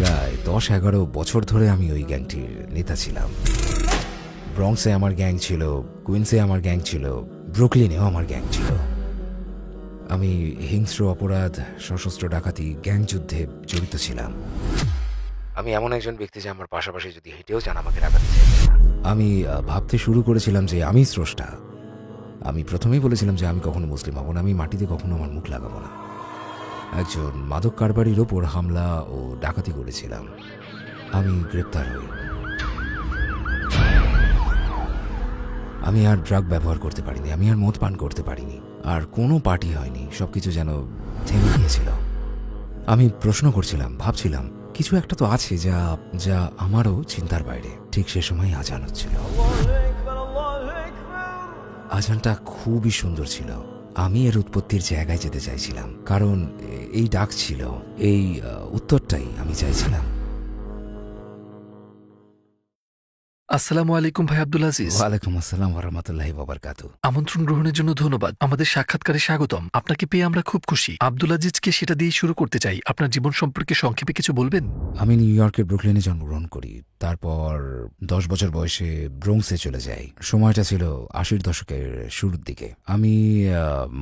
প্রায় 10-11 বছর ধরে আমি ওই গ্যাংটির নেতা ছিলাম। ব্রঙ্কসে আমার গ্যাং ছিল, কুইন্সে আমার গ্যাং ছিল, ব্রুকলিনেও আমার গ্যাং ছিল। আমি হিংস্র অপরাধ, সশস্ত্র ডাকাতি, গ্যাং যুদ্ধে জড়িত ছিলাম। আমি এমন একজন ব্যক্তি যে আমার পাশাপাশি যদি হেঁটেও যান আমাকে ডাকাতে চাইবে না। আমি ভাবতে শুরু করেছিলাম যে আমি স্রষ্টা। আমি প্রথমেই বলেছিলাম যে আমি কখনো মুসলিম হব না, আমি মাটিতে কখনো আমার মুখ লাগাবো না। একজন মাদক কারবারির ওপর হামলা ও ডাকাতি করেছিলাম। আমি গ্রেপ্তার হই। আমি আর ড্রাগ ব্যবহার করতে পারিনি, আমি আর মদ পান করতে পারিনি, আর কোনো পার্টি হয়নি। সবকিছু যেন থেমে গিয়েছিল। আমি প্রশ্ন করছিলাম, ভাবছিলাম কিছু একটা তো আছে যা যা আমারও চিন্তার বাইরে। ঠিক সে সময় আজান হচ্ছিল। আজানটা খুবই সুন্দর ছিল। আমি এর উৎপত্তির জায়গায় যেতে চাইছিলাম, কারণ এই ডাক ছিল, এই উত্তরটাই আমি চাইছিলাম। আসসালামু আলাইকুম ভাই আব্দুল আজিজ। ওয়ালাইকুম আসসালাম ওয়া রাহমাতুল্লাহি ওয়া বারাকাতুহু। আমন্ত্রণ গ্রহণের জন্য ধন্যবাদ। আমাদের সাক্ষাৎকারে স্বাগতম। আপনাকে পেয়ে আমরা খুব খুশি। আব্দুল আজিজকে সেটা দিয়ে শুরু করতে চাই। আপনার জীবন সম্পর্কে সংক্ষেপে কিছু বলবেন? আমি নিউ ইয়র্কের ব্রুকলিনে জন্মগ্রহণ করি। তারপর 10 বছর বয়সে ব্রঙ্কসে চলে যাই। সময়টা ছিল 80-র দশকের শুরুর দিকে। আমি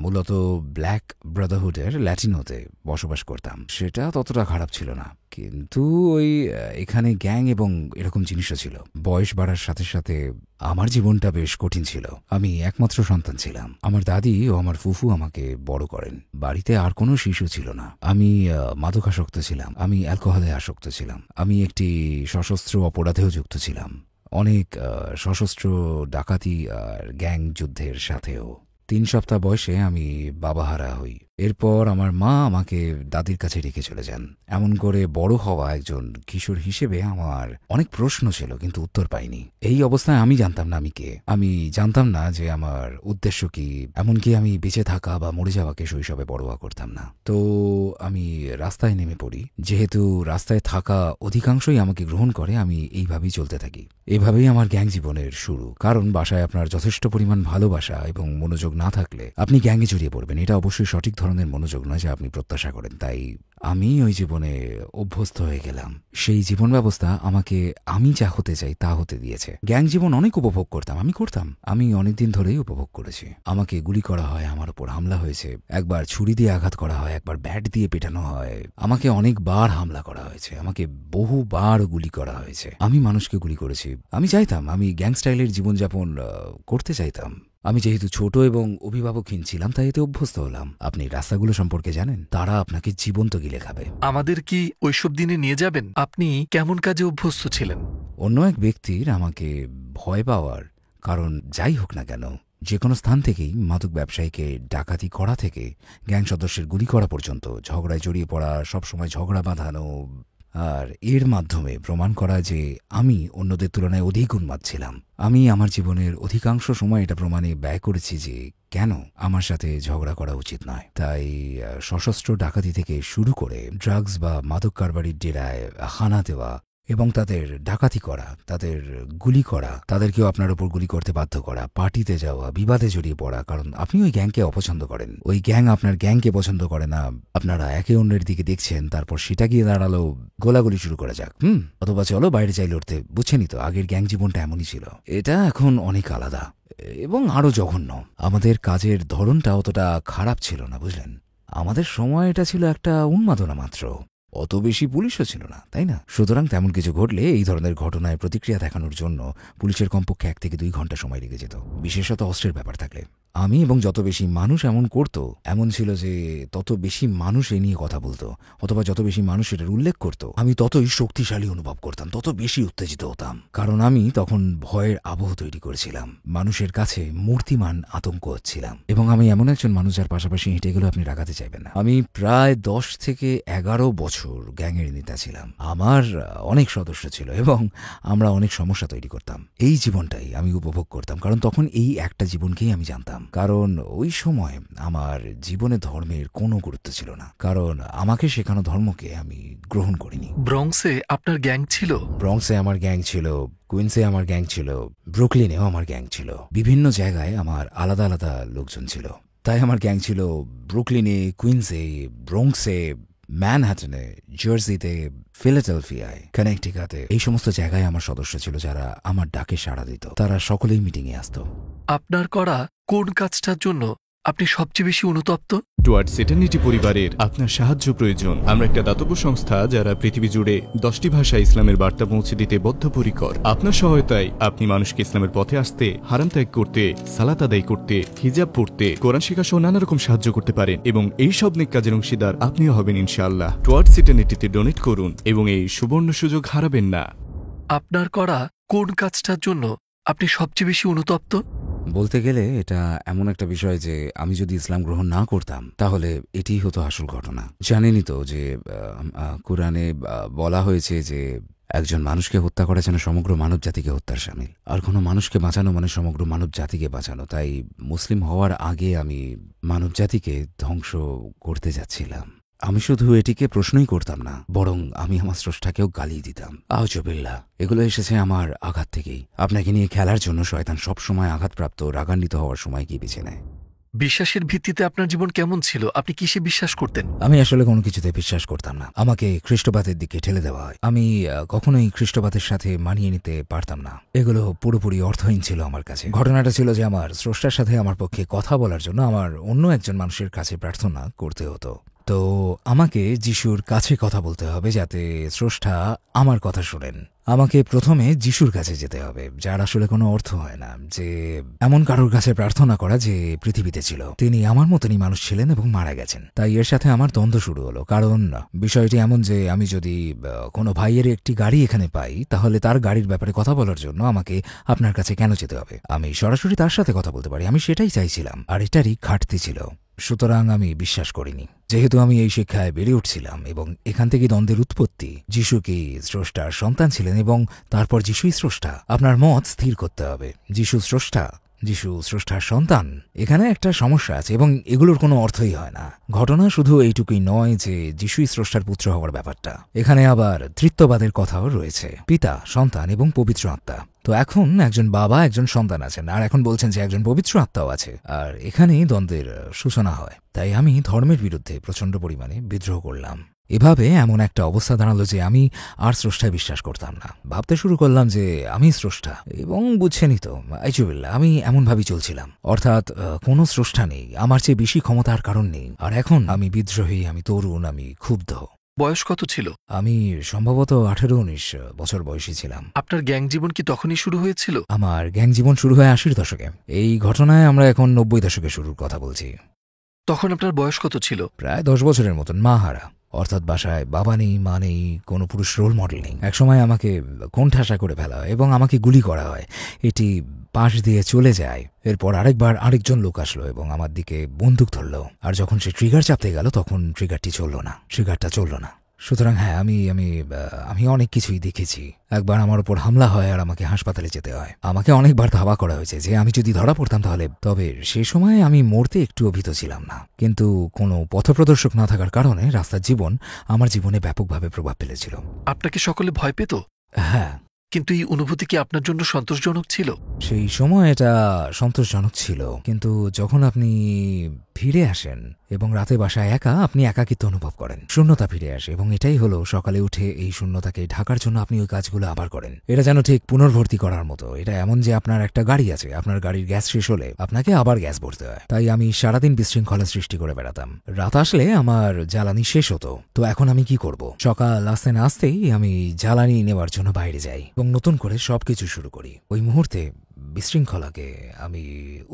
মূলত ব্ল্যাক ব্রাদারহুডের ল্যাটিনোতে বসবাস করতাম। সেটা ততটা খারাপ ছিল না, কিন্তু ওই এখানে গ্যাং এবং এরকম জিনিসও ছিল। বয়স বাড়ার সাথে সাথে আমার জীবনটা বেশ কঠিন ছিল। আমি একমাত্র সন্তান ছিলাম। আমার দাদি ও আমার ফুফু আমাকে বড় করেন। বাড়িতে আর কোনো শিশু ছিল না। আমি মাদকাসক্ত ছিলাম, আমি অ্যালকোহলে আসক্ত ছিলাম, আমি একটি সশস্ত্র অপরাধেও যুক্ত ছিলাম, অনেক সশস্ত্র ডাকাতি আর গ্যাং যুদ্ধের সাথেও। 3 সপ্তাহ বয়সে আমি বাবাহারা হই। এরপর আমার মা আমাকে দাদির কাছে রেখে চলে যান। এমন করে বড় হওয়া একজন কিশোর হিসেবে আমার অনেক প্রশ্ন ছিল, কিন্তু উত্তর পাইনি। এই অবস্থায় আমি জানতাম না আমি কে। আমি জানতাম না যে আমার উদ্দেশ্য কি। এমনকি আমি বেঁচে থাকা বা মরে যাওয়াকে শৈশবে পরোয়া করতাম না। তো আমি রাস্তায় নেমে পড়ি। যেহেতু রাস্তায় থাকা অধিকাংশই আমাকে গ্রহণ করে, আমি এইভাবেই চলতে থাকি। এভাবেই আমার গ্যাং জীবনের শুরু। কারণ বাসায় আপনার যথেষ্ট পরিমাণ ভালোবাসা এবং মনোযোগ না থাকলে আপনি গ্যাংয়ে জড়িয়ে পড়বেন। এটা অবশ্যই সঠিক ধরনের মনোযোগ নয় যা আপনি প্রত্যাশা করেন। তাই আমি ওই জীবনে অভ্যস্ত হয়ে গেলাম। সেই জীবন ব্যবস্থা আমাকে আমি যা হতে চাই তা হতে দিয়েছে। গ্যাং জীবন অনেক উপভোগ করতাম, আমি অনেকদিন ধরেই উপভোগ করেছি। আমাকে গুলি করা হয়, আমার উপর হামলা হয়েছে, একবার ছুরি দিয়ে আঘাত করা হয়, একবার ব্যাট দিয়ে পেটানো হয়, আমাকে অনেকবার হামলা করা হয়েছে, আমাকে বহুবার গুলি করা হয়েছে। আমি মানুষকে গুলি করেছি। আমি চাইতাম, আমি গ্যাং স্টাইলের জীবনযাপন করতে চাইতাম। আমি যেহেতু ছোট এবং অভিভাবকহীন ছিলাম, তাই এতে অভ্যস্ত হলাম। আপনি রাস্তাগুলো সম্পর্কে জানেন, তারা আপনাকে জীবন্ত গিলে খাবে। আমাদের কি ওইসব দিনে নিয়ে যাবেন? আপনি কেমন কাজে অভ্যস্ত ছিলেন? অন্য এক ব্যক্তির আমাকে ভয় পাওয়ার কারণ যাই হোক না কেন, যে কোনো স্থান থেকেই মাদক ব্যবসায়ীকে ডাকাতি করা থেকে গ্যাং সদস্যের গুলি করা পর্যন্ত, ঝগড়ায় জড়িয়ে পড়া, সবসময় ঝগড়া বাঁধানো, আর এর মাধ্যমে প্রমাণ করা যে আমি অন্যদের তুলনায় অধিক উন্মাদ ছিলাম। আমি আমার জীবনের অধিকাংশ সময় এটা প্রমাণে ব্যয় করেছি যে কেন আমার সাথে ঝগড়া করা উচিত নয়। তাই সশস্ত্র ডাকাতি থেকে শুরু করে ড্রাগস বা মাদক কারবারির ডেরায় হানা দেওয়া এবং তাদের ডাকাতি করা, তাদের গুলি করা, তাদেরকেও আপনার উপর গুলি করতে বাধ্য করা, পার্টিতে যাওয়া, বিবাদে জড়িয়ে পড়া, কারণ আপনি ওই গ্যাংকে অপছন্দ করেন, ওই গ্যাং আপনার গ্যাংকে পছন্দ করে না। আপনারা একে অন্যের দিকে দেখছেন, তারপর সেটা গিয়ে দাঁড়ালো গোলাগুলি শুরু করা যাক, অথবা চলো বাইরে চাই লড়তে। বুঝছেনই তো, আগের গ্যাং জীবনটা এমনই ছিল। এটা এখন অনেক আলাদা এবং আরো জঘন্য। আমাদের কাজের ধরনটা অতটা খারাপ ছিল না, বুঝলেন। আমাদের সময় এটা ছিল একটা উন্মাদনা মাত্র। অত বেশি পুলিশও ছিল না, তাই না? সুতরাং তেমন কিছু ঘটলে এই ধরনের ঘটনায় প্রতিক্রিয়া দেখানোর জন্য পুলিশের কমপক্ষে 1 থেকে 2 ঘন্টা সময় লেগে যেত, বিশেষত অস্ত্রের ব্যাপার থাকলে। আমি এবং যত বেশি মানুষ এমন করত, এমন ছিল যে তত বেশি মানুষ এ নিয়ে কথা বলতো, অথবা যত বেশি মানুষ এটার উল্লেখ করত, আমি ততই শক্তিশালী অনুভব করতাম, তত বেশি উত্তেজিত হতাম। কারণ আমি তখন ভয়ের আবহ তৈরি করেছিলাম, মানুষের কাছে মূর্তিমান আতঙ্ক হচ্ছিলাম। এবং আমি এমন একজন মানুষ যার পাশাপাশি হেঁটে গেলেও আপনি রাগাতে চাইবেন না। আমি প্রায় 10 থেকে 11 বছর গ্যাংয়ের নেতা ছিলাম। আমার অনেক সদস্য ছিল এবং আমরা অনেক সমস্যা তৈরি করতাম। এই জীবনটাই আমি উপভোগ করতাম, কারণ তখন এই একটা জীবনকেই আমি জানতাম। কারণ ওই সময় আমার জীবনে ধর্মের কোনো গুরুত্ব ছিল না, কারণ আমাকে শেখানো ধর্মকে আমি গ্রহণ করিনি। ব্রঙ্কসে আপনার গ্যাং ছিল? ব্রঙ্কসে আমার গ্যাং ছিল, কুইন্সে আমার গ্যাং ছিল, ব্রুকলিনেও আমার গ্যাং ছিল। বিভিন্ন জায়গায় আমার আলাদা আলাদা লোকজন ছিল। তাই আমার গ্যাং ছিল ব্রুকলিনে, কুইন্সে, ব্রঙ্কসে, ম্যানহাটনে, জার্সিতে, ফিলাডেলফিয়ায়, কানেকটিকাতে, এই সমস্ত জায়গায় আমার সদস্য ছিল যারা আমার ডাকে সাড়া দিত। তারা সকলেই মিটিংয়ে আসতো। আপনার করা কোন কাজটার জন্য আপনি সবচেয়ে বেশি অনুতপ্ত? টুয়ার্ডস ইটারনিটি পরিবারের আপনার সাহায্য প্রয়োজন। আমরা একটা দাতব্য সংস্থা যারা পৃথিবী জুড়ে 10টি ভাষায় ইসলামের বার্তা পৌঁছে দিতে বদ্ধপরিকর। আপনার সহায়তায় আপনি মানুষকে ইসলামের পথে আসতে, হারাম ত্যাগ করতে, সালাত আদায় করতে, হিজাব পড়তে, কোরআন শেখা সহ নানা রকম সাহায্য করতে পারেন এবং এই সব নেক কাজের অংশীদার আপনিও হবেন ইনশাআল্লাহ। টুয়ার্ডস ইটারনিটিতে ডোনেট করুন এবং এই সুবর্ণ সুযোগ হারাবেন না। আপনার করা কোন কাজটার জন্য আপনি সবচেয়ে বেশি অনুতপ্ত? বলতে গেলে এটা এমন একটা বিষয় যে আমি যদি ইসলাম গ্রহণ না করতাম তাহলে এটিই হতো আসল ঘটনা। জানেনই তো যে কোরআনে বলা হয়েছে যে একজন মানুষকে হত্যা করা যেন সমগ্র মানব জাতিকে হত্যার শামিল, আর কোনো মানুষকে বাঁচানো মানে সমগ্র মানব জাতিকে বাঁচানো। তাই মুসলিম হওয়ার আগে আমি মানব জাতিকে ধ্বংস করতে যাচ্ছিলাম। আমি শুধু এটিকে প্রশ্নই করতাম না, বরং আমি আমার স্রষ্টাকেও গালি দিতাম। আউযুবিল্লাহ। এগুলো এসেছে আমার আঘাত থেকেই। আপনাকে নিয়ে খেলার জন্য শয়তান সবসময় আঘাতপ্রাপ্ত, রাগান্বিত হওয়ার সময় কি বেছে নেয়। বিশ্বাসের ভিত্তিতে আপনার জীবন কেমন ছিল? আপনি কিসে বিশ্বাস করতেন? আমি আসলে কোনো কিছুতে বিশ্বাস করতাম না। আমাকে খ্রিস্টবাদের দিকে ঠেলে দেওয়া হয়। আমি কখনোই খ্রিস্টবাদের সাথে মানিয়ে নিতে পারতাম না। এগুলো পুরোপুরি অর্থহীন ছিল আমার কাছে। ঘটনাটা ছিল যে আমার স্রষ্টার সাথে আমার পক্ষে কথা বলার জন্য আমার অন্য একজন মানুষের কাছে প্রার্থনা করতে হতো। তো আমাকে যিশুর কাছে কথা বলতে হবে যাতে স্রষ্টা আমার কথা শোনেন। আমাকে প্রথমে যিশুর কাছে যেতে হবে, যার আসলে কোনো অর্থ হয় না, যে এমন কারোর কাছে প্রার্থনা করা যে পৃথিবীতে ছিল। তিনি আমার মতনই মানুষ ছিলেন এবং মারা গেছেন। তাই এর সাথে আমার দ্বন্দ্ব শুরু হলো। কারণ বিষয়টি এমন যে আমি যদি কোনো ভাইয়ের একটি গাড়ি এখানে পাই তাহলে তার গাড়ির ব্যাপারে কথা বলার জন্য আমাকে আপনার কাছে কেন যেতে হবে? আমি সরাসরি তার সাথে কথা বলতে পারি। আমি সেটাই চাইছিলাম, আর এটারই ঘাটতি ছিল। সুতরাং আমি বিশ্বাস করিনি। যেহেতু আমি এই শিক্ষায় বেড়ে উঠছিলাম এবং এখান থেকে দ্বন্দ্বের উৎপত্তি, যিশু কি স্রষ্টার সন্তান ছিলেন এবং তারপর যিশুই স্রষ্টা, আপনার মত স্থির করতে হবে। যিশু স্রষ্টা, যিশু স্রষ্টার সন্তান, এখানে একটা সমস্যা আছে এবং এগুলোর কোনো অর্থই হয় না। ঘটনা শুধু এইটুকুই নয় যে যিশুই স্রষ্টার পুত্র হওয়ার ব্যাপারটা, এখানে আবার তৃত্ববাদের কথাও রয়েছে, পিতা, সন্তান এবং পবিত্র আত্মা। তো এখন একজন বাবা, একজন সন্তান আছেন, আর এখন বলছেন যে একজন পবিত্র আত্মাও আছে, আর এখানেই দ্বন্দ্বের সূচনা হয়। তাই আমি ধর্মের বিরুদ্ধে প্রচণ্ড পরিমাণে বিদ্রোহ করলাম। এভাবে এমন একটা অবস্থা দাঁড়ালো যে আমি আর স্রষ্টায় বিশ্বাস করতাম না। ভাবতে শুরু করলাম যে আমি স্রষ্টা, এবং বুঝছেনই তো আউযুবিল্লাহ, আমি এমনভাবেই চলছিলাম। অর্থাৎ কোনো স্রষ্টা নেই, আমার চেয়ে বেশি ক্ষমতা আর কারণ নেই। আর এখন আমি বিদ্রোহী, আমি তরুণ, আমি ক্ষুব্ধ। বয়স কত ছিল? আমি সম্ভবত 18-19 বছর বয়সী ছিলাম। আপনার গ্যাং জীবন কি তখনই শুরু হয়েছিল? আমার গ্যাং জীবন শুরু হয় 80-র দশকে। এই ঘটনায় আমরা এখন 90 দশকে শুরুর কথা বলছি। তখন আপনার বয়স কত ছিল? প্রায় 10 বছরের মতন। মা হারা, অর্থাৎ বাসায় বাবা নেই, মা নেই, কোনো পুরুষ রোল মডেল নেই। একসময় আমাকে কোণঠাসা করে ফেলা হয় এবং আমাকে গুলি করা হয়। এটি পাশ দিয়ে চলে যায়। এরপর আরেকবার আরেকজন লোক আসলো এবং আমার দিকে বন্দুক ধরল, আর যখন সে ট্রিগার চাপতে গেল তখন ট্রিগারটা চলল না। সুতরাং হ্যাঁ, আমি অনেক কিছুই দেখেছি। একবার আমার উপর হামলা হয় আর আমাকে হাসপাতালে যেতে হয়। আমাকে অনেকবার ধাওয়া করা হয়েছে যে আমি যদি ধরা পড়তাম তাহলে, তবে সে সময় আমি মরতে একটুও ভীত ছিলাম না। কিন্তু কোনো পথপ্রদর্শক না থাকার কারণে রাস্তার জীবন আমার জীবনে ব্যাপকভাবে প্রভাব ফেলেছিল। আপনাকে সকলে ভয় পেত? হ্যাঁ। কিন্তু এই অনুভূতি কি আপনার জন্য সন্তোষজনক ছিল? সেই সময় এটা সন্তোষজনক ছিল, কিন্তু যখন আপনি ফিরে আসেন এবং রাতে বাসায় একা, আপনি একাকিত্ব অনুভব করেন, শূন্যতা ফিরে আসে, এবং এটাই হলো সকালে উঠে এই শূন্যতাকে ঢাকার জন্য আপনি ওই কাজগুলো আবার করেন। এটা যেন ঠিক পুনর্ভর্তি করার মতো। এটা এমন যে আপনার একটা গাড়ি আছে, আপনার গাড়ির গ্যাস শেষ হলে আপনাকে আবার গ্যাস ভরতে হয়। তাই আমি সারাদিন বিশৃঙ্খলা সৃষ্টি করে বেড়াতাম। রাত আসলে আমার জ্বালানি শেষ হতো। তো এখন আমি কি করব? সকাল আসতে না আসতেই আমি জ্বালানি নেওয়ার জন্য বাইরে যাই এবং নতুন করে সবকিছু শুরু করি। ওই মুহূর্তে বিশৃঙ্খলাকে আমি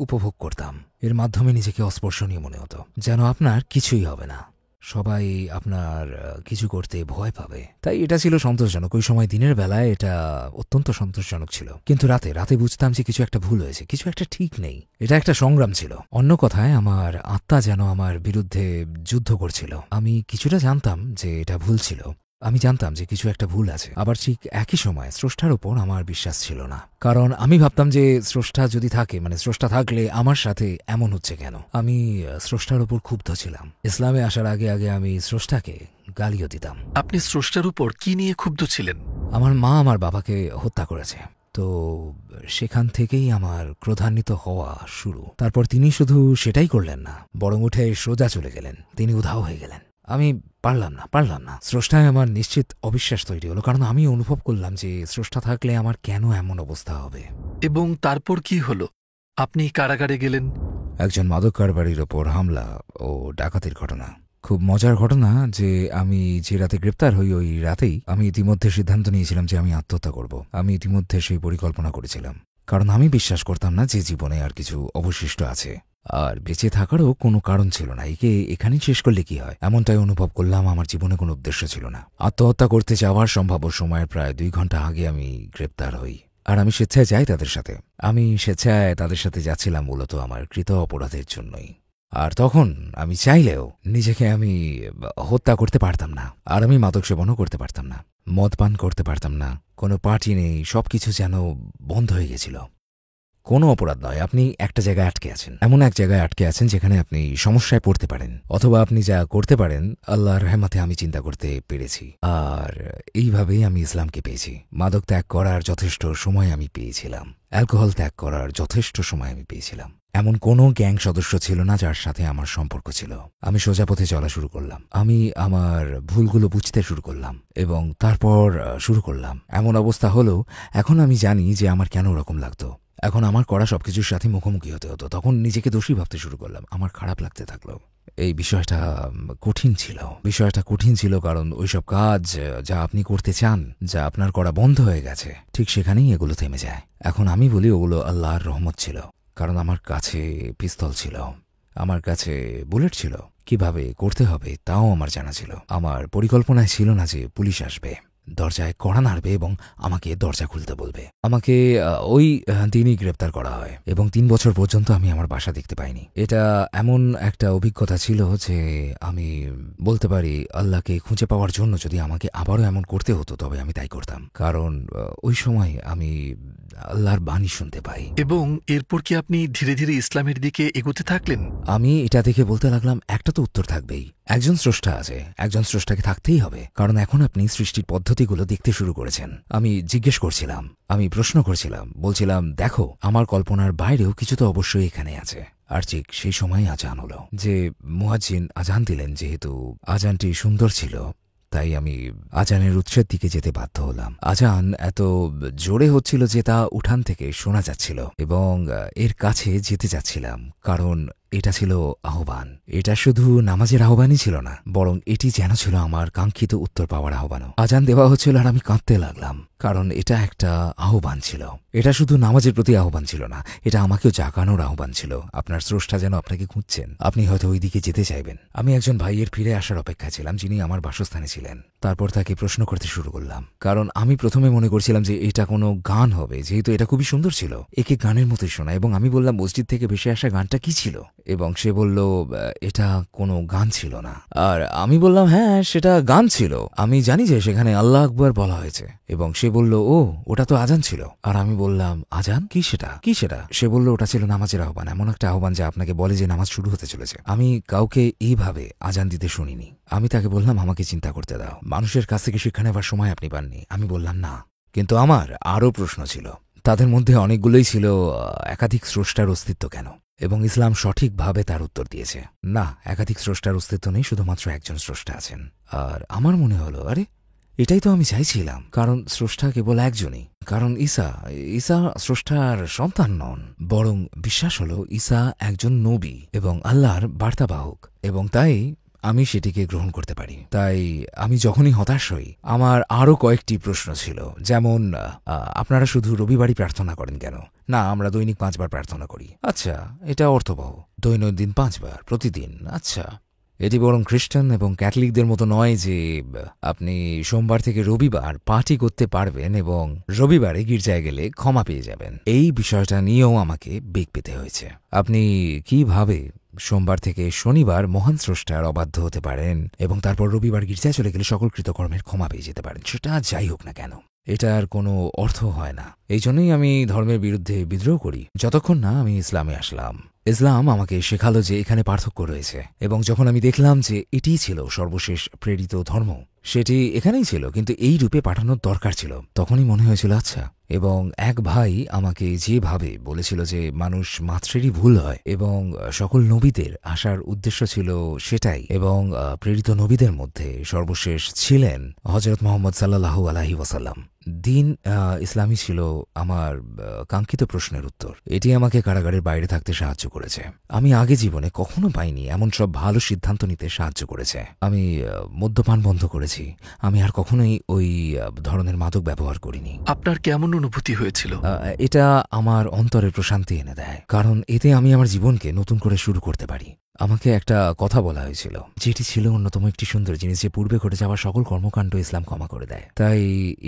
উপভোগ করতাম। এর মাধ্যমে নিজেকে অস্পর্শনীয় মনে হতো, যেন আপনার কিছুই হবে না, সবাই আপনার কিছু করতে ভয় পাবে। তাই এটা ছিল সন্তোষজনক। ওই সময় দিনের বেলায় এটা অত্যন্ত সন্তোষজনক ছিল, কিন্তু রাতে বুঝতাম যে কিছু একটা ভুল হয়েছে, কিছু একটা ঠিক নেই। এটা একটা সংগ্রাম ছিল। অন্য কথায় আমার আত্মা যেন আমার বিরুদ্ধে যুদ্ধ করছিল। আমি কিছুটা জানতাম যে এটা ভুল ছিল, আমি জানতাম যে কিছু একটা ভুল আছে। আবার ঠিক একই সময় স্রষ্টার উপর আমার বিশ্বাস ছিল না, কারণ আমি ভাবতাম যে স্রষ্টা যদি থাকে, মানে স্রষ্টা থাকলে আমার সাথে এমন হচ্ছে কেন। আমি স্রষ্টার উপর ক্ষুব্ধ ছিলাম। ইসলামে আসার আগে আমি স্রষ্টাকে গালিও দিতাম। আপনি স্রষ্টার উপর কি নিয়ে ক্ষুব্ধ ছিলেন? আমার মা আমার বাবাকে হত্যা করেছে, তো সেখান থেকেই আমার ক্রোধান্বিত হওয়া শুরু। তারপর তিনি শুধু সেটাই করলেন না, বরং উঠে সোজা চলে গেলেন। তিনি উধাও হয়ে গেলেন। আমি পারলাম না। স্রষ্টায় আমার নিশ্চিত অবিশ্বাস তৈরি হলো, কারণ আমি অনুভব করলাম যে স্রষ্টা থাকলে আমার কেন এমন অবস্থা হবে। এবং তারপর কি হলো? আপনি কারাগারে গেলেন। একজন মাদক কারবারির ওপর হামলা ও ডাকাতির ঘটনা। খুব মজার ঘটনা যে আমি যে রাতে গ্রেপ্তার হই ওই রাতেই আমি ইতিমধ্যে সিদ্ধান্ত নিয়েছিলাম যে আমি আত্মহত্যা করব। আমি ইতিমধ্যে সেই পরিকল্পনা করেছিলাম, কারণ আমি বিশ্বাস করতাম না যে জীবনে আর কিছু অবশিষ্ট আছে, আর বেঁচে থাকারও কোনো কারণ ছিল না। একে এখানেই শেষ করলে কি হয়, এমনটাই অনুভব করলাম। আমার জীবনে কোনো উদ্দেশ্য ছিল না। আত্মহত্যা করতে যাওয়ার সম্ভাব্য সময়ের প্রায় 2 ঘন্টা আগে আমি গ্রেপ্তার হই, আর আমি স্বেচ্ছায় যাই তাদের সাথে। আমি স্বেচ্ছায় তাদের সাথে যাচ্ছিলাম মূলত আমার কৃত অপরাধের জন্যই। আর তখন আমি চাইলেও নিজেকে আমি হত্যা করতে পারতাম না, আর আমি মাদক সেবনও করতে পারতাম না, মদ পান করতে পারতাম না, কোনো পার্টি নেই, সবকিছু যেন বন্ধ হয়ে গেছিল। কোনো অপরাধ নয়, আপনি একটা জায়গায় আটকে আছেন, এমন এক জায়গায় আটকে আছেন যেখানে আপনি সমস্যায় পড়তে পারেন, অথবা আপনি যা করতে পারেন আল্লাহর রহমতে আমি চিন্তা করতে পেরেছি। আর এইভাবেই আমি ইসলামকে পেয়েছি। মাদক ত্যাগ করার যথেষ্ট সময় আমি পেয়েছিলাম, অ্যালকোহল ত্যাগ করার যথেষ্ট সময় আমি পেয়েছিলাম। এমন কোনো গ্যাং সদস্য ছিল না যার সাথে আমার সম্পর্ক ছিল। আমি সোজা পথে চলা শুরু করলাম। আমি আমার ভুলগুলো বুঝতে শুরু করলাম এবং তারপর শুরু করলাম। এমন অবস্থা হলো এখন আমি জানি যে আমার কেন ওরকম লাগতো। এখন আমার করা সবকিছুর সাথে মুখোমুখি হতে হতো। তখন নিজেকে দোষী ভাবতে শুরু করলাম। আমার খারাপ লাগতে থাকলো। এই বিষয়টা কঠিন ছিল কারণ ওইসব কাজ যা আপনি করতে চান, যা আপনার করা বন্ধ হয়ে গেছে, ঠিক সেখানেই এগুলো থেমে যায়। এখন আমি বলি ওগুলো আল্লাহর রহমত ছিল, কারণ আমার কাছে পিস্তল ছিল, আমার কাছে বুলেট ছিল। কিভাবে করতে হবে তাও আমার জানা ছিল। আমার পরিকল্পনায় ছিল না যে পুলিশ আসবে, দরজায় কড়া নাড়বে এবং আমাকে দরজা খুলতে বলবে। আমাকে ওই দিনই গ্রেপ্তার করা হয় এবং 3 বছর পর্যন্ত আমি আমার বাসা দেখতে পাইনি। এটা এমন একটা অভিজ্ঞতা ছিল যে আমি বলতে পারি আল্লাহকে খুঁজে পাওয়ার জন্য যদি আমাকে আবারও এমন করতে হতো তবে আমি তাই করতাম, কারণ ওই সময় আমি আল্লাহর বাণী শুনতে পাই। এবং এরপর কি আপনি ধীরে ধীরে ইসলামের দিকে এগোতে থাকলেন? আমি এটা দেখে বলতে লাগলাম একটা তো উত্তর থাকবেই, একজন স্রষ্টা আছে, একজন স্রষ্টাকে থাকতেই হবে, কারণ এখন আপনি সৃষ্টির পদ্ধতিগুলো দেখতে শুরু করেছেন। আমি জিজ্ঞেস করছিলাম, আমি প্রশ্ন করছিলাম, বলছিলাম দেখো আমার কল্পনার বাইরেও কিছু তো অবশ্যই এখানে আছে। আর ঠিক সেই সময় আজান হলো, যে মুয়াজ্জিন আজান দিলেন। যেহেতু আজানটি সুন্দর ছিল তাই আমি আজানের উৎসের দিকে যেতে বাধ্য হলাম। আজান এত জোরে হচ্ছিল যে তা উঠান থেকে শোনা যাচ্ছিল এবং এর কাছে যেতে যাচ্ছিলাম, কারণ এটা ছিল আহ্বান। এটা শুধু নামাজের আহ্বানই ছিল না, বরং এটি যেন ছিল আমার কাঙ্ক্ষিত উত্তর পাওয়ার আহ্বানও। আজান দেওয়া হচ্ছিল আর আমি কাঁদতে লাগলাম, কারণ এটা একটা আহ্বান ছিল। এটা শুধু নামাজের প্রতি আহ্বান ছিল না, এটা আমাকেও জাগানোর আহ্বান ছিল। আপনার স্রষ্টা যেন আপনাকে খুঁজছেন, আপনি হয়তো ওই দিকে যেতে চাইবেন। আমি একজন ভাইয়ের ফিরে আসার অপেক্ষায় ছিলাম যিনি আমার বাসস্থানে ছিলেন। তারপর তাকে প্রশ্ন করতে শুরু করলাম, কারণ আমি প্রথমে মনে করছিলাম যে এটা কোনো গান হবে, যেহেতু এটা খুবই সুন্দর ছিল, একে গানের মতোই শোনা। এবং আমি বললাম মসজিদ থেকে ভেসে আসা গানটা কি ছিল, এবং সে বলল এটা কোনো গান ছিল না। আর আমি বললাম হ্যাঁ সেটা গান ছিল, আমি জানি যে সেখানে আল্লাহ আকবার বলা হয়েছে। এবং সে বলল ও ওটা তো আজান ছিল। আর আমি বললাম আজান কি সেটা? সে বলল ওটা ছিল নামাজের আহ্বান, এমন একটা আহ্বান যা আপনাকে বলে যে নামাজ শুরু হতে চলেছে। আমি কাউকে এইভাবে আজান দিতে শুনিনি। আমি তাকে বললাম আমাকে চিন্তা করতে দাও, মানুষের কাছ থেকে শিক্ষা নেবার সময় আপনি পাননি। আমি বললাম না। কিন্তু আমার আরও প্রশ্ন ছিল, তাদের মধ্যে অনেকগুলোই ছিল একাধিক স্রষ্টার অস্তিত্ব কেন, এবং ইসলাম সঠিকভাবে তার উত্তর দিয়েছে না, একাধিক স্রষ্টার অস্তিত্ব নেই, শুধুমাত্র একজন স্রষ্টা আছেন। আর আমার মনে হলো আরে এটাই তো আমি চাইছিলাম, কারণ স্রষ্টা কেবল একজনই। কারণ ঈসা স্রষ্টার সন্তান নন, বরং বিশ্বাস হলো ঈসা একজন নবী এবং আল্লাহর বার্তাবাহক, এবং তাই আমি সেটিকে গ্রহণ করতে পারি। তাই আমি যখনই হতাশ হই আমার আরও কয়েকটি প্রশ্ন ছিল, যেমন আপনারা শুধু রবিবারই প্রার্থনা করেন কেন? না, আমরা দৈনিক 5 বার প্রার্থনা করি। আচ্ছা, এটা অর্থবহ, দৈনন্দিন 5 বার প্রতিদিন। আচ্ছা, এটি বরং খ্রিস্টান এবং ক্যাথলিকদের মতো নয় যে আপনি সোমবার থেকে রবিবার পার্টি করতে পারবেন এবং রবিবারে গির্জায় গেলে ক্ষমা পেয়ে যাবেন। এই বিষয়টা নিয়েও আমাকে বেগ পেতে হয়েছে। আপনি কিভাবে সোমবার থেকে শনিবার মহান স্রষ্টার অবাধ্য হতে পারেন এবং তারপর রবিবার গির্জায় চলে গেলে সকল কৃতকর্মের ক্ষমা পেয়ে যেতে পারেন? সেটা যাই হোক না কেন, এটার কোনো অর্থ হয় না। এই জন্যই আমি ধর্মের বিরুদ্ধে বিদ্রোহ করি যতক্ষণ না আমি ইসলামে আসলাম। ইসলাম আমাকে শেখালো যে এখানে পার্থক্য রয়েছে, এবং যখন আমি দেখলাম যে এটিই ছিল সর্বশেষ প্রেরিত ধর্ম, সেটি এখানেই ছিল কিন্তু এই রূপে পাঠানোর দরকার ছিল, তখনই মনে হয়েছিল আচ্ছা। এবং এক ভাই আমাকে যেভাবে বলেছিল যে মানুষ মাত্রেরই ভুল হয় এবং সকল নবীদের আসার উদ্দেশ্য ছিল সেটাই, এবং প্রেরিত নবীদের মধ্যে সর্বশেষ ছিলেন হযরত মুহাম্মদ সাল্লাল্লাহু আলাইহি ওয়াসাল্লাম। দিন ইসলামী ছিল আমার কাঙ্ক্ষিত প্রশ্নের উত্তর। এটি আমাকে কারাগারের বাইরে থাকতে সাহায্য করেছে। আমি আগে জীবনে কখনো পাইনি এমন সব ভালো সিদ্ধান্ত নিতে সাহায্য করেছে। আমি মদ্যপান বন্ধ করেছি, আমি আর কখনোই ওই ধরনের মাদক ব্যবহার করিনি। আপনার কেমন অনুভূতি হয়েছিল? এটা আমার অন্তরে প্রশান্তি এনে দেয়, কারণ এতে আমি আমার জীবনকে নতুন করে শুরু করতে পারি। আমাকে একটা কথা বলা হয়েছিল যেটি ছিল অন্যতম একটি সুন্দর জিনিস, যে পূর্বে ঘটে যাওয়া সকল কর্মকাণ্ড ইসলাম ক্ষমা করে দেয়। তাই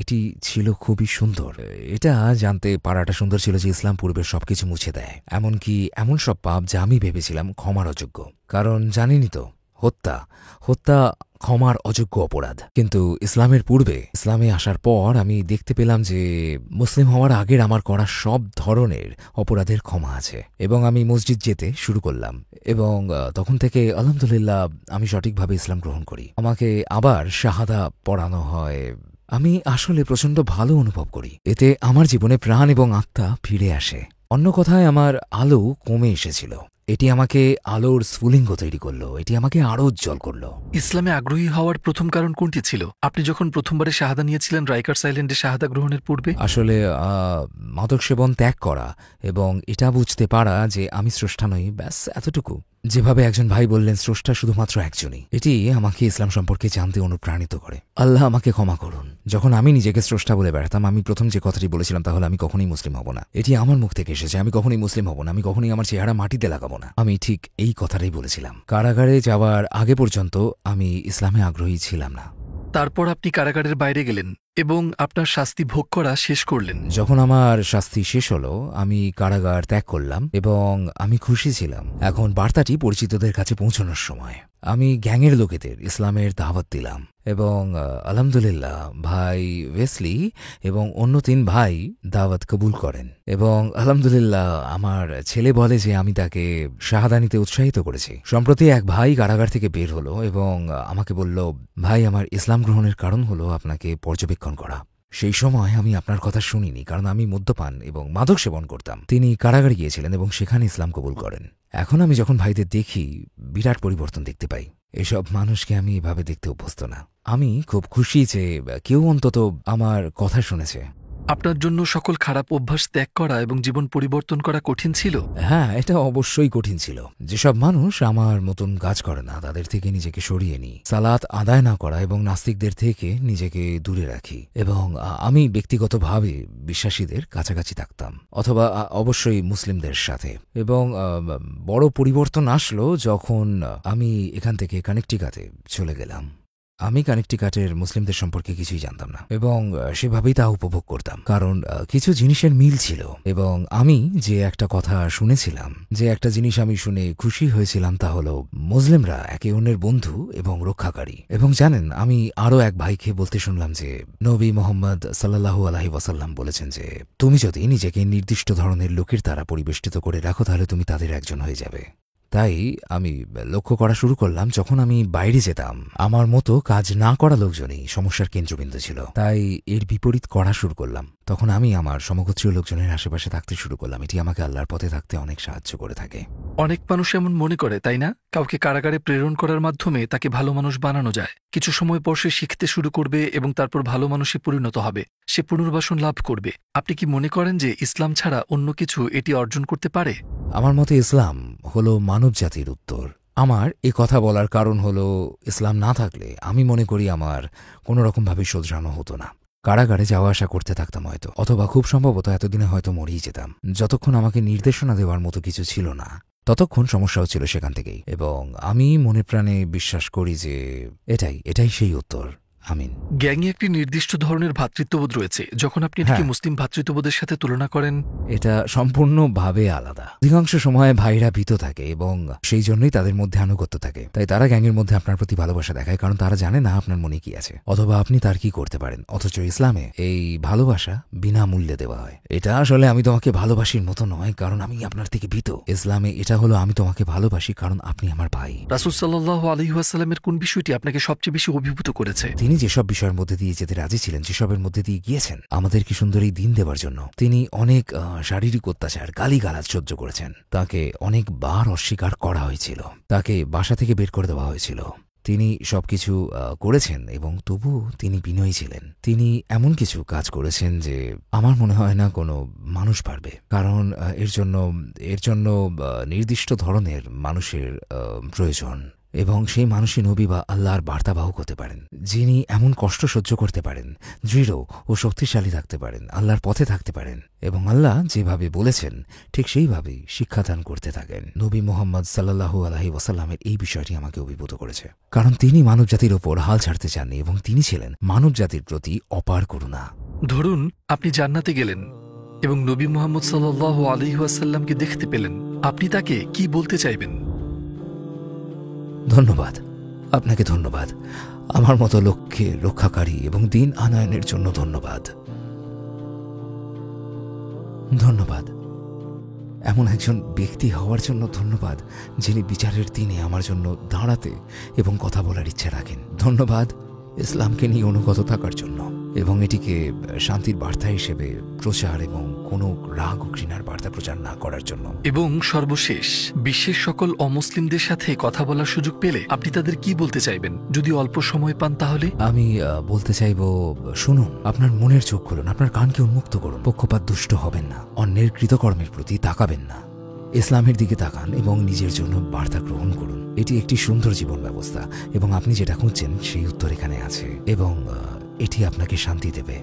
এটি ছিল খুবই সুন্দর। এটা জানতে পারাটা সুন্দর ছিল যে ইসলাম পূর্বের সবকিছু মুছে দেয়, এমনকি এমন সব পাপ যা আমি ভেবেছিলাম ক্ষমার অযোগ্য। কারণ জানিনি তো, হত্যা ক্ষমার অযোগ্য অপরাধ। কিন্তু ইসলামের পূর্বে, ইসলামে আসার পর আমি দেখতে পেলাম যে মুসলিম হওয়ার আগের আমার করা সব ধরনের অপরাধের ক্ষমা আছে, এবং আমি মসজিদ যেতে শুরু করলাম, এবং তখন থেকে আলহামদুলিল্লাহ আমি সঠিকভাবে ইসলাম গ্রহণ করি। আমাকে আবার শাহাদা পড়ানো হয়। আমি আসলে প্রচণ্ড ভালো অনুভব করি, এতে আমার জীবনে প্রাণ এবং আত্মা ফিরে আসে। অন্য কথায় আমার আলো কমে এসেছিল, এটি আমাকে আলোর স্ফুলিঙ্গ তৈরি করলো, এটি আমাকে আরো উজ্জ্বল করলো। ইসলামে আগ্রহী হওয়ার প্রথম কারণ কোনটি ছিল? আপনি যখন প্রথমবারে শাহাদা নিয়েছিলেন রাইকার্স আইল্যান্ডে শাহাদা গ্রহণের পূর্বে? আসলে মাদক সেবন ত্যাগ করা এবং এটা বুঝতে পারা যে আমি স্রষ্টা নই, ব্যাস এতটুকু। যেভাবে একজন ভাই বললেন স্রষ্টা শুধুমাত্র একজনই, এটি আমাকে ইসলাম সম্পর্কে জানতে অনুপ্রাণিত করে। আল্লাহ আমাকে ক্ষমা করুন। যখন আমি নিজেকে স্রষ্টা বলে বেড়াতাম, আমি প্রথম যে কথাটি বলেছিলাম তাহলে আমি কখনোই মুসলিম হব না। এটি আমার মুখ থেকে এসেছে, আমি কখনোই মুসলিম হব না, আমি কখনোই আমার চেহারা মাটিতে লাগাবো না। আমি ঠিক এই কথাটাই বলেছিলাম। কারাগারে যাওয়ার আগে পর্যন্ত আমি ইসলামে আগ্রহী ছিলাম না। তারপর আপনি কারাগারের বাইরে গেলেন এবং আপনার শাস্তি ভোগ করা শেষ করলেন। যখন আমার শাস্তি শেষ হলো, আমি কারাগার ত্যাগ করলাম এবং আমি খুশি ছিলাম। এখন বার্তাটি পরিচিতদের কাছে পৌঁছানোর সময়। আমি গ্যাংয়ের লোকেদের ইসলামের দাওয়াত দিলাম, এবং আলহামদুলিল্লাহ ভাই ওয়েসলি এবং অন্য 3 ভাই দাওয়াত কবুল করেন, এবং আলহামদুলিল্লাহ আমার ছেলে বলে যে আমি তাকে শাহাদা নিতে উৎসাহিত করেছি। সম্প্রতি এক ভাই কারাগার থেকে বের হলো এবং আমাকে বলল, ভাই আমার ইসলাম গ্রহণের কারণ হলো আপনাকে পর্যবেক্ষণ করা। সেই সময় আমি আপনার কথা শুনিনি, কারণ আমি মদ্যপান এবং মাদক সেবন করতাম। তিনি কারাগারে গিয়েছিলেন এবং সেখানে ইসলাম কবুল করেন। এখন আমি যখন ভাইদের দেখি, বিরাট পরিবর্তন দেখতে পাই। এসব মানুষকে আমি এভাবে দেখতে অভ্যস্ত না। আমি খুব খুশি যে কেউ অন্তত আমার কথা শুনেছে। আপনার জন্য সকল খারাপ অভ্যাস ত্যাগ করা এবং জীবন পরিবর্তন করা কঠিন ছিল? হ্যাঁ, এটা অবশ্যই কঠিন ছিল। যেসব মানুষ আমার মতন কাজ করে না তাদের থেকে নিজেকে সরিয়ে নিই, সালাত আদায় না করা এবং নাস্তিকদের থেকে নিজেকে দূরে রাখি, এবং আমি ব্যক্তিগতভাবে বিশ্বাসীদের কাছাকাছি থাকতাম, অথবা অবশ্যই মুসলিমদের সাথে। এবং বড় পরিবর্তন আসলো যখন আমি এখান থেকে কানেকটিকাতে চলে গেলাম। আমি কানেকটিকাটের মুসলিমদের সম্পর্কে কিছুই জানতাম না, এবং সেভাবেই তা উপভোগ করতাম, কারণ কিছু জিনিসের মিল ছিল। এবং আমি যে একটা কথা শুনেছিলাম, যে একটা জিনিস আমি শুনে খুশি হয়েছিলাম, তা হলো মুসলিমরা একে অন্যের বন্ধু এবং রক্ষাকারী। এবং জানেন, আমি আরো এক ভাইকে বলতে শুনলাম যে নবী মুহাম্মদ সাল্লাল্লাহু আলাইহি ওয়াসাল্লাম বলেছেন যে তুমি যদি নিজেকে নির্দিষ্ট ধরনের লোকের দ্বারা পরিবেষ্টিত করে রাখো তাহলে তুমি তাদের একজন হয়ে যাবে। তাই আমি লক্ষ্য করা শুরু করলাম, যখন আমি বাইরে যেতাম আমার মতো কাজ না করা লোকজনই সমস্যার কেন্দ্রবিন্দু ছিল। তাই এর বিপরীত করা শুরু করলাম। তখন আমি আমার সমগোত্রীয় লোকজনের আশেপাশে থাকতে শুরু করলাম। এটি আমাকে আল্লাহর পথে থাকতে অনেক সাহায্য করে থাকে। অনেক মানুষ এমন মনে করে, তাই না? কাউকে কারাগারে প্রেরণ করার মাধ্যমে তাকে ভালো মানুষ বানানো যায়। কিছু সময় পর সে শিখতে শুরু করবে এবং তারপর ভালো মানুষে পরিণত হবে, সে পুনর্বাসন লাভ করবে। আপনি কি মনে করেন যে ইসলাম ছাড়া অন্য কিছু এটি অর্জন করতে পারে? আমার মতে ইসলাম হলো মানব জাতির উত্তর। আমার এ কথা বলার কারণ হলো, ইসলাম না থাকলে আমি মনে করি আমার কোনো রকমভাবে শোধরানো হতো না। কারাগারে যাওয়া আসা করতে থাকতাম হয়তো, অথবা খুব সম্ভবত এতদিনে হয়তো মরেই যেতাম। যতক্ষণ আমাকে নির্দেশনা দেওয়ার মতো কিছু ছিল না, ততক্ষণ সমস্যাও ছিল সেখান থেকেই। এবং আমি মনে প্রাণে বিশ্বাস করি যে এটাই সেই উত্তর। আমিন। গ্যাংয়ে একটি নির্দিষ্ট ধরনের ভ্রাতৃত্ববোধ রয়েছে। যখন আপনি এটিকে হ্যাঁ। মুসলিম ভ্রাতৃত্ববোধের সাথে তুলনা করেন, এটা সম্পূর্ণভাবে আলাদা। অধিকাংশ সময় ভাইরা ভীত থাকে এবং সেই জন্যই তাদের মধ্যে আনুগত্য থাকে। তাই তারা গ্যাংয়ের মধ্যে আপনার প্রতি ভালোবাসা দেখায়, কারণ তারা জানে না আপনার মনে কি আছে অথবা আপনি তার কি করতে পারেন। অথচ ইসলামে এই ভালোবাসা বিনামূল্যে দেওয়া হয়। এটা আসলে আমি তোমাকে ভালোবাসির মতো নয় কারণ আমি আপনার থেকে ভীত। ইসলামে এটা হলো আমি তোমাকে ভালোবাসি কারণ আপনি আমার ভাই। রাসূল সাল্লাল্লাহু আলাইহি ওয়াসাল্লামের কোন বিষয়টি আপনাকে সবচেয়ে বেশি অভিভূত করেছে? তিনি যেসব বিষয়ের মধ্যে দিয়ে যেতে রাজি ছিলেন, যেসবের মধ্যে দিয়ে গিয়েছেন আমাদের কি সুন্দর এই দিন দেবার জন্য। তিনি অনেক শারীরিক অত্যাচার, গালিগালাজ সহ্য করেছেন। তাকে অনেকবার অস্বীকার করা হয়েছিল, তাকে বাসা থেকে বের করে দেওয়া হয়েছিল। তিনি সবকিছু করেছেন এবং তবু তিনি বিনয়ী ছিলেন। তিনি এমন কিছু কাজ করেছেন যে আমার মনে হয় না কোনো মানুষ পারবে, কারণ এর জন্য নির্দিষ্ট ধরনের মানুষের প্রয়োজন এবং সেই মানুষই নবী বা আল্লাহর বার্তাবাহক হতে পারেন, যিনি এমন কষ্ট সহ্য করতে পারেন, দৃঢ় ও শক্তিশালী থাকতে পারেন, আল্লাহর পথে থাকতে পারেন এবং আল্লাহ যেভাবে বলেছেন ঠিক সেইভাবেই শিক্ষাদান করতে থাকেন। নবী মুহাম্মদ সাল্লাল্লাহু আলাইহি ওয়াসাল্লামের এই বিষয়টি আমাকে অভিভূত করেছে, কারণ তিনি মানবজাতির ওপর হাল ছাড়তে চাননি এবং তিনি ছিলেন মানবজাতির প্রতি অপার করুণা। ধরুন আপনি জান্নাতে গেলেন এবং নবী মুহাম্মদ সাল্লাল্লাহু আলাইহি ওয়াসাল্লামকে দেখতে পেলেন, আপনি তাকে কি বলতে চাইবেন? ধন্যবাদ, আপনাকে ধন্যবাদ। আমার মতো লক্ষ্যে রক্ষাকারী এবং দিন আনয়নের জন্য ধন্যবাদ। ধন্যবাদ এমন একজন ব্যক্তি হওয়ার জন্য ধন্যবাদ, যিনি বিচারের দিনে আমার জন্য দাঁড়াতে এবং কথা বলার ইচ্ছা রাখেন। ধন্যবাদ ইসলামকে নিয়ে অনুগত থাকার জন্য এবং এটিকে শান্তির বার্তা হিসেবে প্রচার এবং কোনো রাগ ও ঘৃণার বার্তা প্রচার না করার জন্য। এবং সর্বশেষ, বিশ্বের সকল অমুসলিমদের সাথে কথা বলার সুযোগ পেলে আপনি তাদের কি বলতে চাইবেন? যদি অল্প সময় পান তাহলে? আমি বলতে চাইব, শুনুন, আপনার মনের চোখ খুলুন, আপনার কানকে উন্মুক্ত করুন। পক্ষপাত দুষ্ট হবেন না, অন্যের কৃতকর্মের প্রতি তাকাবেন না, ইসলামের দিকে তাকান এবং নিজের জন্য বার্তা গ্রহণ করুন। এটি একটি সুন্দর জীবন ব্যবস্থা এবং আপনি যেটা খুঁজছেন সেই উত্তর এখানে আছে এবং এটি আপনাকে শান্তি দেবে।